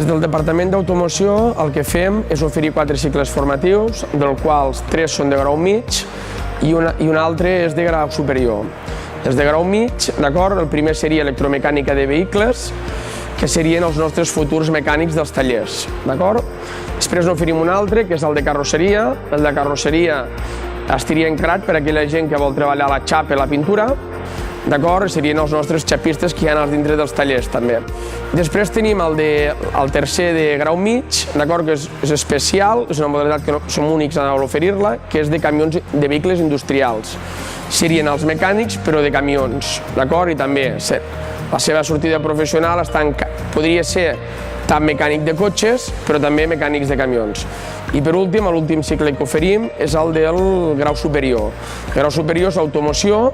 del Departament d'Automoció el que fem és oferir 4 cicles formatius, dels quals 3 són de grau mig i un altre és de grau superior. Els de grau mig, d'acord, el primer seria electromecànica de vehicles, que serien els nostres futurs mecànics dels tallers, d'acord? Després n'oferim un altre, que és el de carrosseria. El de carrosseria estaria encarat per a aquella gent que vol treballar la xapa i la pintura, d'acord? Serien els nostres xapistes que hi ha dintre dels tallers, també. Després tenim el tercer de grau mig, d'acord? Que és especial, és una modalitat que som únics a l'oferir-la, que és de camions de vehicles industrials. Serien els mecànics, però de camions, d'acord? I també la seva sortida professional podria ser tant mecànic de cotxes, però també mecànics de camions. I per últim, l'últim cicle que oferim és el del grau superior. El grau superior és automoció,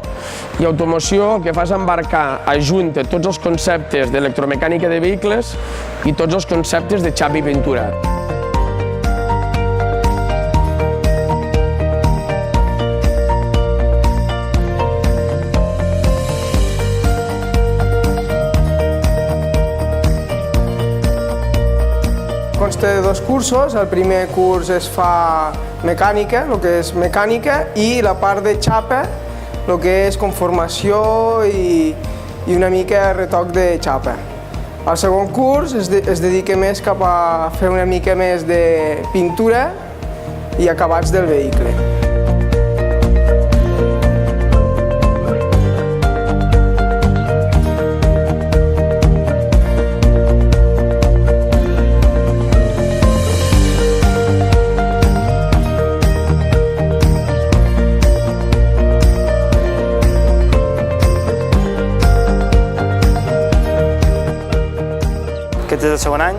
i automoció el que fa és embarcar, ajunta tots els conceptes d'electromecànica de vehicles i tots els conceptes de xapa i pintura. Consta de 2 cursos. El primer curs es fa mecànica, el que és mecànica, i la part de xapa, el que és conformació i una mica retoc de xapa. El segon curs es dedica més cap a fer una mica més de pintura i acabats del vehicle. Aquest és el segon any.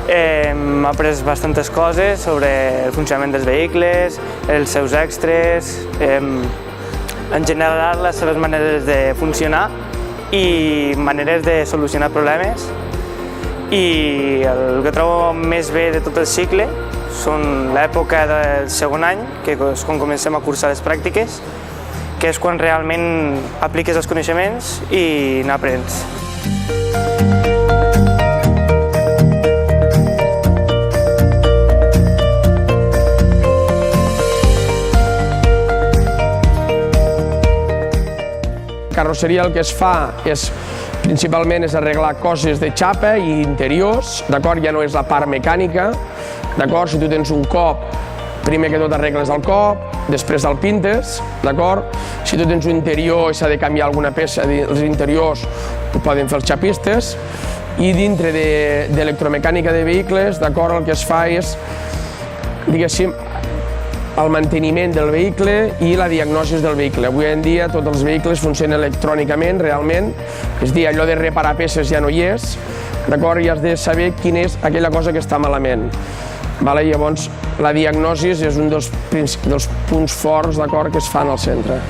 Hem après bastantes coses sobre el funcionament dels vehicles, els seus extras, en general les seves maneres de funcionar i maneres de solucionar problemes. I el que trobo més bé de tot el cicle són l'època del segon any, que és quan comencem a cursar les pràctiques, que és quan realment apliques els coneixements i n'aprens. Carrosseria el que es fa principalment és arreglar coses de xapa i interiors, d'acord? Ja no és la part mecànica, d'acord? Si tu tens un cop, primer que tot arregles el cop, després el pintes, d'acord? Si tu tens un interior i s'ha de canviar alguna peça dels interiors, ho poden fer els xapistes. I dintre d'electromecànica de vehicles, d'acord, el que es fa és, diguéssim, el manteniment del vehicle i la diagnosi del vehicle. Avui en dia tots els vehicles funcionen electrònicament, realment, és a dir, allò de reparar peces ja no hi és, d'acord? I has de saber quina és aquella cosa que està malament. Llavors, la diagnosi és un dels punts forts, d'acord, que es fan al centre.